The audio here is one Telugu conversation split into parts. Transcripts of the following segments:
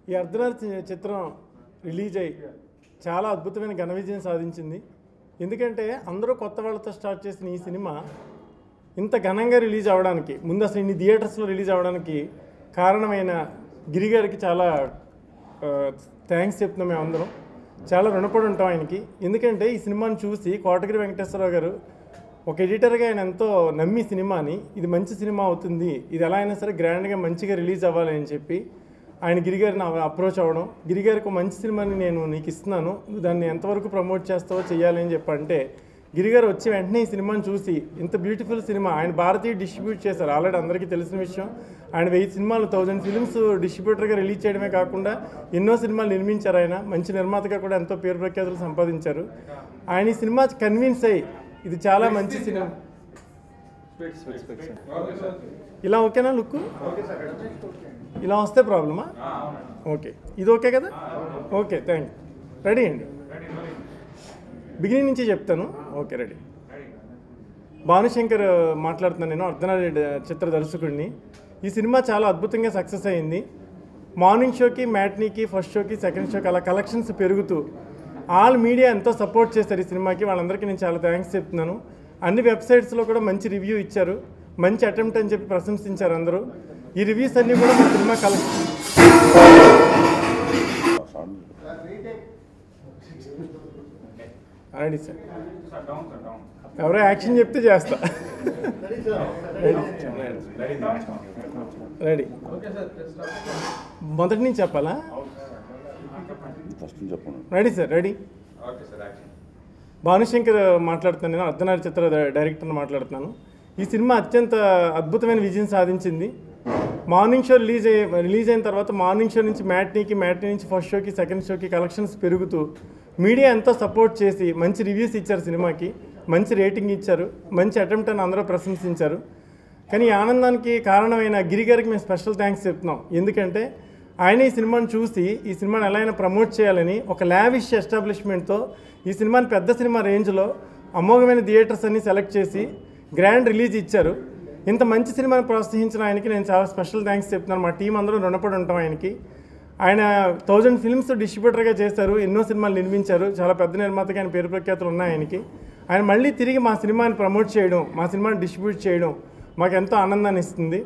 ఈ అర్ధనారి చిత్రం రిలీజ్ అయ్యి చాలా అద్భుతమైన ఘన విజయం సాధించింది. ఎందుకంటే అందరూ కొత్త వాళ్ళతో స్టార్ట్ చేసిన ఈ సినిమా ఇంత ఘనంగా రిలీజ్ అవ్వడానికి, ముందు అసలు ఇన్ని థియేటర్స్లో రిలీజ్ అవ్వడానికి కారణమైన గిరి గారికి చాలా థ్యాంక్స్ చెప్తున్నాం. మేము అందరం చాలా రుణపడి ఉంటాం ఆయనకి. ఎందుకంటే ఈ సినిమాని చూసి కోటగిరి వెంకటేశ్వరరావు గారు ఒక ఎడిటర్గా ఆయన ఎంతో నమ్మి సినిమాని, ఇది మంచి సినిమా అవుతుంది, ఇది ఎలా అయినా సరే గ్రాండ్గా మంచిగా రిలీజ్ అవ్వాలి అని చెప్పి ఆయన గిరిగారిని అప్రోచ్ అవ్వడం, గిరిగారికి ఒక మంచి సినిమాని నేను నీకు ఇస్తున్నాను, దాన్ని ఎంతవరకు ప్రమోట్ చేస్తావో చెయ్యాలి అని చెప్పంటే గిరిగారు వచ్చి వెంటనే ఈ సినిమాని చూసి ఇంత బ్యూటిఫుల్ సినిమా ఆయన భారతీయ డిస్ట్రిబ్యూట్ చేశారు. ఆల్రెడీ అందరికీ తెలిసిన విషయం. ఆయన 1000 సినిమాలు 1000 ఫిల్మ్స్ డిస్ట్రిబ్యూటర్గా రిలీజ్ చేయడమే కాకుండా ఎన్నో సినిమాలు నిర్మించారు. ఆయన మంచి నిర్మాతగా కూడా ఎంతో పేరు ప్రఖ్యాతులు సంపాదించారు. ఆయన ఈ సినిమా కన్విన్స్ అయ్యి ఇది చాలా మంచి సినిమా. ఇలా ఓకేనా లుక్? ఇలా వస్తే ప్రాబ్లమా? ఓకే, ఇది ఓకే కదా? Okay, thank you. రెడీ అండి, బిగినింగ్ నుంచి చెప్తాను. Okay, ready. భానుశంకర్ మాట్లాడుతున్నాను నేను, అర్ధనారి చిత్ర దర్శకుడిని. ఈ సినిమా చాలా అద్భుతంగా సక్సెస్ అయింది. మార్నింగ్ షోకి, మ్యాట్నీకి, ఫస్ట్ షోకి, సెకండ్ షోకి అలా కలెక్షన్స్ పెరుగుతూ ఆల్ మీడియా ఎంతో సపోర్ట్ చేశారు ఈ సినిమాకి. వాళ్ళందరికీ నేను చాలా థ్యాంక్స్ చెప్తున్నాను. అన్ని వెబ్సైట్స్లో కూడా మంచి రివ్యూ ఇచ్చారు, మంచి అటెంప్ట్ అని చెప్పి ప్రశంసించారు అందరూ. ఈ రివ్యూస్ అన్నీ కూడా మా సినిమా కలెక్షన్. రెడీ సార్, ఎవరో యాక్షన్ చెప్తే చేస్తా. రెడీ, మొదటి నుంచి చెప్పాలా? Ready sir, ready. భానుశంకర్ మాట్లాడుతున్నాను నేను, అర్ధనారి చిత్ర డైరెక్టర్ని మాట్లాడుతున్నాను. ఈ సినిమా అత్యంత అద్భుతమైన విజయం సాధించింది. మార్నింగ్ షో రిలీజ్ అయిన తర్వాత మార్నింగ్ షో నుంచి మ్యాట్నీకి, మ్యాట్నీ నుంచి ఫస్ట్ షోకి, సెకండ్ షోకి కలెక్షన్స్ పెరుగుతూ మీడియా ఎంతో సపోర్ట్ చేసి మంచి రివ్యూస్ ఇచ్చారు సినిమాకి, మంచి రేటింగ్ ఇచ్చారు, మంచి అటెంప్ట్ అని అందరూ ప్రశంసించారు. కానీ ఈ ఆనందానికి కారణమైన గిరి గారికి మేము స్పెషల్ థ్యాంక్స్ చెప్తున్నాం. ఎందుకంటే ఆయన ఈ సినిమాని చూసి ఈ సినిమాని ఎలా అయినా ప్రమోట్ చేయాలని ఒక లావిష్ ఎస్టాబ్లిష్మెంట్తో ఈ సినిమాని పెద్ద సినిమా రేంజ్లో అమోఘమైన థియేటర్స్ అన్ని సెలెక్ట్ చేసి గ్రాండ్ రిలీజ్ ఇచ్చారు. ఇంత మంచి సినిమాని ప్రోత్సహించిన ఆయనకి నేను చాలా స్పెషల్ థ్యాంక్స్ చెప్తున్నాను. మా టీం అందరూ రుణపడి ఉంటాం ఆయనకి. ఆయన 1000 ఫిల్మ్స్ డిస్ట్రిబ్యూటర్గా చేశారు, ఎన్నో సినిమాలు నిర్మించారు, చాలా పెద్ద నిర్మాతగా ఆయన పేరు ప్రఖ్యాతులు ఉన్నాయి ఆయనకి. ఆయన మళ్ళీ తిరిగి మా సినిమాని ప్రమోట్ చేయడం, మా సినిమాని డిస్ట్రిబ్యూట్ చేయడం మాకు ఎంతో ఆనందాన్ని ఇస్తుంది.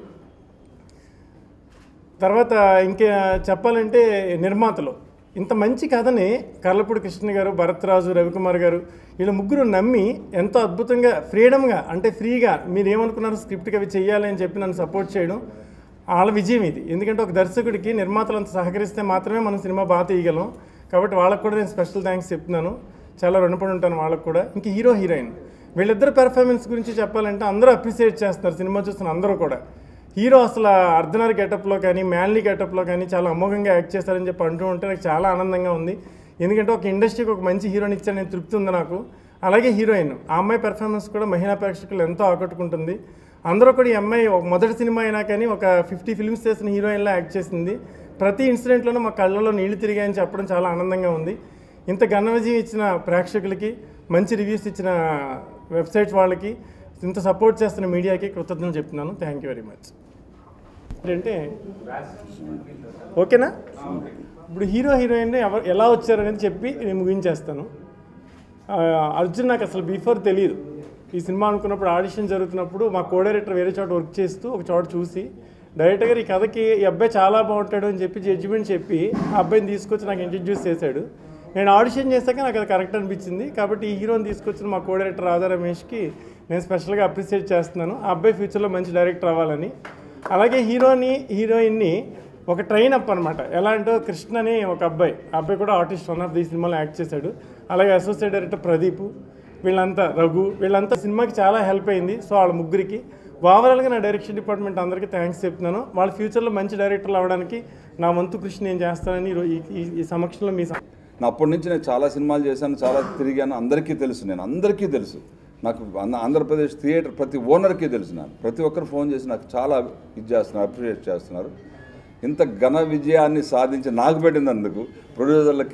తర్వాత ఇంకా చెప్పాలంటే నిర్మాతలు ఇంత మంచి కథని కర్లపూడి కృష్ణ గారు, భరత్రాజు, రవికుమార్ గారు వీళ్ళ ముగ్గురు నమ్మి ఎంతో అద్భుతంగా ఫ్రీడమ్గా, అంటే ఫ్రీగా మీరు ఏమనుకున్నారు స్క్రిప్ట్కి అవి చెయ్యాలి అని చెప్పి నన్ను సపోర్ట్ చేయడం వాళ్ళ విజయం ఇది. ఎందుకంటే ఒక దర్శకుడికి నిర్మాతలు అంత సహకరిస్తే మాత్రమే మనం సినిమా బాగా తీయగలం. కాబట్టి వాళ్ళకు కూడా నేను స్పెషల్ థ్యాంక్స్ చెప్తున్నాను, చాలా రుణపడి ఉంటాను వాళ్ళకు కూడా. ఇంక హీరో హీరోయిన్ వీళ్ళిద్దరు పెర్ఫార్మెన్స్ గురించి చెప్పాలంటే అందరూ అప్రిషియేట్ చేస్తున్నారు సినిమా చూస్తున్న అందరూ కూడా. హీరో అసలు అర్ధనారి గెటప్లో కానీ, మ్యాన్లీ గెటప్లో కానీ చాలా అమోఘంగా యాక్ట్ చేస్తారని చెప్పి అంటూ ఉంటే నాకు చాలా ఆనందంగా ఉంది. ఎందుకంటే ఒక ఇండస్ట్రీకి ఒక మంచి హీరోని ఇచ్చాను నేను, తృప్తి ఉంది నాకు. అలాగే హీరోయిన్, ఆ అమ్మాయి పెర్ఫార్మెన్స్ కూడా మహిళా ప్రేక్షకులు ఎంతో ఆకట్టుకుంటుంది. అందరూ కూడా ఈ అమ్మాయి ఒక మొదటి సినిమా అయినా కానీ ఒక 50 ఫిల్మ్స్ చేసిన హీరోయిన్లా యాక్ట్ చేసింది. ప్రతి ఇన్సిడెంట్లోనూ మా కళ్ళలో నీళ్లు తిరిగాయని చెప్పడం చాలా ఆనందంగా ఉంది. ఇంత ఘన విజయం ఇచ్చిన ప్రేక్షకులకి, మంచి రివ్యూస్ ఇచ్చిన వెబ్సైట్స్ వాళ్ళకి, ఇంత సపోర్ట్ చేస్తున్న మీడియాకి కృతజ్ఞతలు చెప్తున్నాను. Thank you very much. అంటే ఓకేనా? ఇప్పుడు హీరో హీరోయిన్ ఎలా వచ్చారనేది చెప్పి నేను ముగించేస్తాను. అర్జున్ నాకు అసలు బిఫోర్ తెలియదు. ఈ సినిమా అనుకున్నప్పుడు ఆడిషన్ జరుగుతున్నప్పుడు మా కో డైరెక్టర్ వేరే చోట వర్క్ చేస్తూ ఒక చోట చూసి డైరెక్టర్ గారు ఈ కథకి ఈ అబ్బాయి చాలా బాగుంటాడు అని చెప్పి జడ్జిమెంట్ చెప్పి ఆ అబ్బాయిని తీసుకొచ్చి నాకు ఇంట్రడ్యూస్ చేశాడు. నేను ఆడిషన్ చేశాక నాకు అది కరెక్ట్ అనిపించింది. కాబట్టి ఈ హీరోని తీసుకొచ్చిన మా కో డైరెక్టర్ రాధా రమేష్కి నేను స్పెషల్గా అప్రిషియేట్ చేస్తున్నాను. ఆ అబ్బాయి ఫ్యూచర్లో మంచి డైరెక్టర్ అవ్వాలని. అలాగే హీరోయిన్ని ఒక ట్రైన్ అప్ అనమాట. ఎలా అంటే కృష్ణ అని ఒక అబ్బాయి, ఆ అబ్బాయి కూడా ఆర్టిస్ట్, వన్ ఆఫ్ ది సినిమాలో యాక్ట్ చేశాడు. అలాగే అసోసియేట్ డైరెక్టర్ ప్రదీప్, వీళ్ళంతా రఘు, వీళ్ళంతా సినిమాకి చాలా హెల్ప్ అయింది. సో వాళ్ళ ముగ్గురికి ఓవరాల్గా నా డైరెక్షన్ డిపార్ట్మెంట్ అందరికీ థ్యాంక్స్ చెప్తున్నాను. వాళ్ళ ఫ్యూచర్లో మంచి డైరెక్టర్లు అవ్వడానికి నా వంతు కృషి నేను చేస్తానని ఈ సమక్షంలో మీ అప్పటి నుంచి నేను చాలా సినిమాలు చేశాను, చాలా తిరిగాను. అందరికీ తెలుసు, నేను అందరికీ తెలుసు. నాకు ఆంధ్రప్రదేశ్ థియేటర్ ప్రతి ఓనర్కి తెలుసు. నాకు ప్రతి ఒక్కరు ఫోన్ చేసి నాకు చాలా ఇది చేస్తున్నారు, అప్రిషియేట్ చేస్తున్నారు. ఇంత ఘన విజయాన్ని సాధించి నాకు పెట్టినందుకు ప్రొడ్యూసర్లకి